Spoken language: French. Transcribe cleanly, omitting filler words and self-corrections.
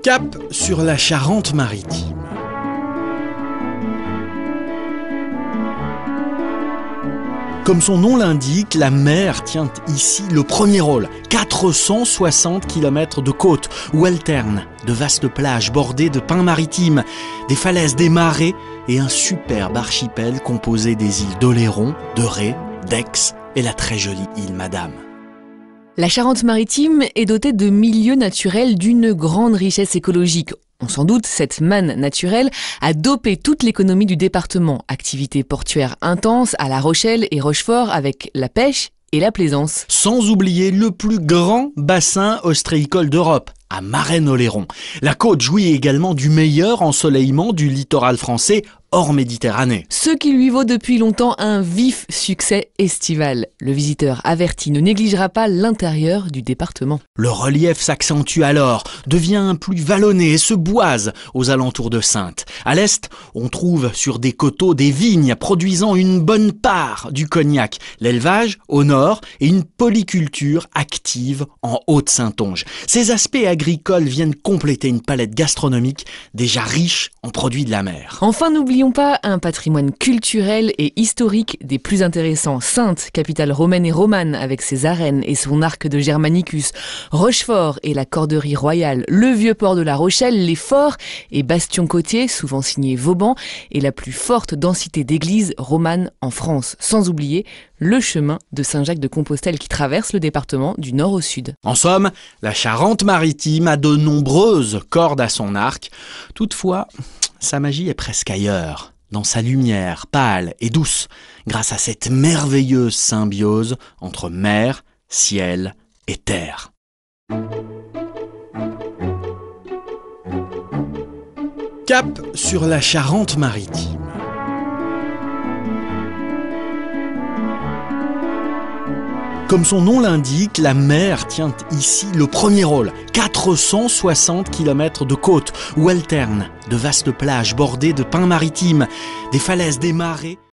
Cap sur la Charente-Maritime. Comme son nom l'indique, la mer tient ici le premier rôle. 460 km de côte où alternent de vastes plages bordées de pins maritimes, des falaises, des marais et un superbe archipel composé des îles d'Oléron, de Ré, d'Aix et la très jolie île Madame. La Charente-Maritime est dotée de milieux naturels d'une grande richesse écologique. On s'en doute, cette manne naturelle a dopé toute l'économie du département. Activité portuaire intense à La Rochelle et Rochefort avec la pêche et la plaisance. Sans oublier le plus grand bassin ostréicole d'Europe, à Marennes-Oléron. La côte jouit également du meilleur ensoleillement du littoral français hors Méditerranée. Ce qui lui vaut depuis longtemps un vif succès estival. Le visiteur averti ne négligera pas l'intérieur du département. Le relief s'accentue alors, devient plus vallonné et se boise aux alentours de Saintes. À l'est, on trouve sur des coteaux des vignes produisant une bonne part du cognac, l'élevage au nord et une polyculture active en Haute-Saintonge. Ces aspects agricoles viennent compléter une palette gastronomique déjà riche en produits de la mer. Enfin, n'oublions pas un patrimoine culturel et historique des plus intéressants. Saintes, capitale romaine et romane avec ses arènes et son arc de Germanicus. Rochefort et la corderie royale. Le vieux port de La Rochelle, les forts et bastions côtiers, souvent signés Vauban, et la plus forte densité d'églises romanes en France. Sans oublier le chemin de Saint-Jacques-de-Compostelle qui traverse le département du nord au sud. En somme, la Charente-Maritime a de nombreuses cordes à son arc. Toutefois, sa magie est presque ailleurs, dans sa lumière pâle et douce, grâce à cette merveilleuse symbiose entre mer, ciel et terre. Cap sur la Charente-Maritime. Comme son nom l'indique, la mer tient ici le premier rôle. 460 km de côte où alternent de vastes plages bordées de pins maritimes, des falaises, des marais.